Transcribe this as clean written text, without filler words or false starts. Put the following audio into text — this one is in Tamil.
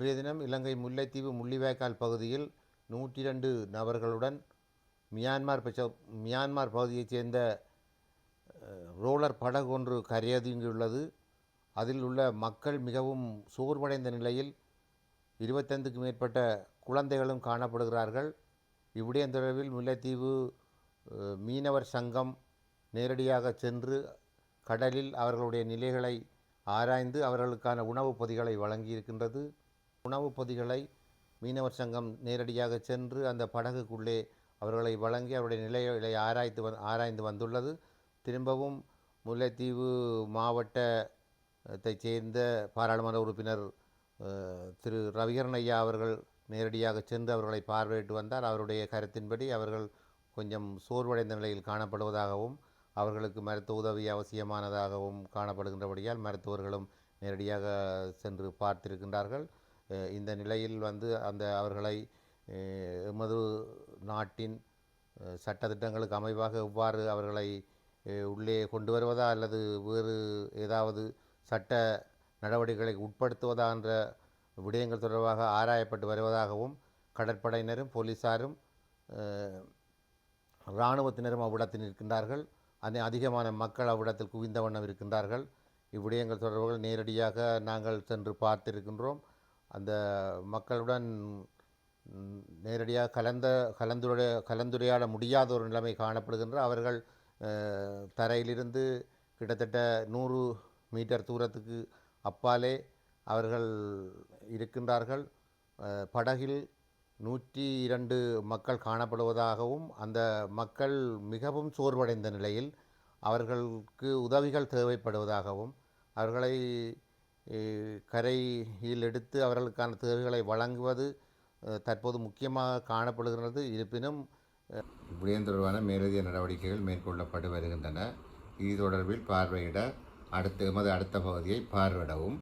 இன்றைய தினம் இலங்கை முல்லைத்தீவு முள்ளிவாய்க்கால் பகுதியில் 102 நபர்களுடன் மியான்மர் பகுதியைச் சேர்ந்த ரோலர் படகு ஒன்று கரையொதுங்கியுள்ளது. அதில் உள்ள மக்கள் மிகவும் சோர்வடைந்த நிலையில் 25க்கும் மேற்பட்ட குழந்தைகளும் காணப்படுகிறார்கள். இவ்விடயம் தொடர்பில் முல்லைத்தீவு மீனவர் சங்கம் நேரடியாக சென்று கடலில் அவர்களுடைய நிலைகளை ஆராய்ந்து அவர்களுக்கான உணவுப் பொதிகளை வழங்கியிருக்கின்றது. உணவுப் பொதிகளை மீனவர் சங்கம் நேரடியாக சென்று அந்த படகுக்குள்ளே அவர்களை வழங்கி அவருடைய நிலைகளை ஆராய்ந்து வந்துள்ளது. திரும்பவும் முல்லைத்தீவு மாவட்டத்தைச் சேர்ந்த பாராளுமன்ற உறுப்பினர் திரு ரவிகரன் ஐயா அவர்கள் நேரடியாக சென்று அவர்களை பார்வையிட்டு வந்தார். அவருடைய கருத்தின்படி அவர்கள் கொஞ்சம் சோர்வடைந்த நிலையில் காணப்படுவதாகவும் அவர்களுக்கு மருத்துவ உதவி அவசியமானதாகவும் காணப்படுகின்றபடியால் மருத்துவர்களும் நேரடியாக சென்று பார்த்திருக்கின்றார்கள். இந்த நிலையில் அவர்களை எமது நாட்டின் சட்டத்திட்டங்களுக்கு அமைவாக எவ்வாறு அவர்களை உள்ளே கொண்டு வருவதா அல்லது வேறு ஏதாவது சட்ட நடவடிக்கைகளை உட்படுத்துவதா என்ற விடயங்கள் தொடர்பாக ஆராயப்பட்டு வருவதாகவும் கடற்படையினரும் போலீஸாரும் இராணுவத்தினரும் அவ்விடத்தில் இருக்கின்றார்கள். அதிகமான மக்கள் அவ்விடத்தில் குவிந்த வண்ணம் இருக்கின்றார்கள். இவ்விடயங்கள் தொடர்பாக நேரடியாக நாங்கள் சென்று பார்த்திருக்கின்றோம். அந்த மக்களுடன் நேரடியாக கலந்துரையாட முடியாத ஒரு நிலைமை காணப்படுகின்ற அவர்கள் தரையிலிருந்து கிட்டத்தட்ட 100 மீட்டர் தூரத்துக்கு அப்பாலே அவர்கள் இருக்கின்றார்கள். படகில் 102 மக்கள் காணப்படுவதாகவும் அந்த மக்கள் மிகவும் சோர்வடைந்த நிலையில் அவர்களுக்கு உதவிகள் தேவைப்படுவதாகவும் அவர்களை கரையில் எடுத்து அவர்களுக்கான தேவைகளை வழங்குவது தற்போது முக்கியமாக காணப்படுகிறது. இருப்பினும் விடயம் தொடர்பான மேலதிக நடவடிக்கைகள் மேற்கொள்ளப்பட்டு வருகின்றன. இது தொடர்பில் பார்வையிட அடுத்த பகுதியை பார்வையிடவும்.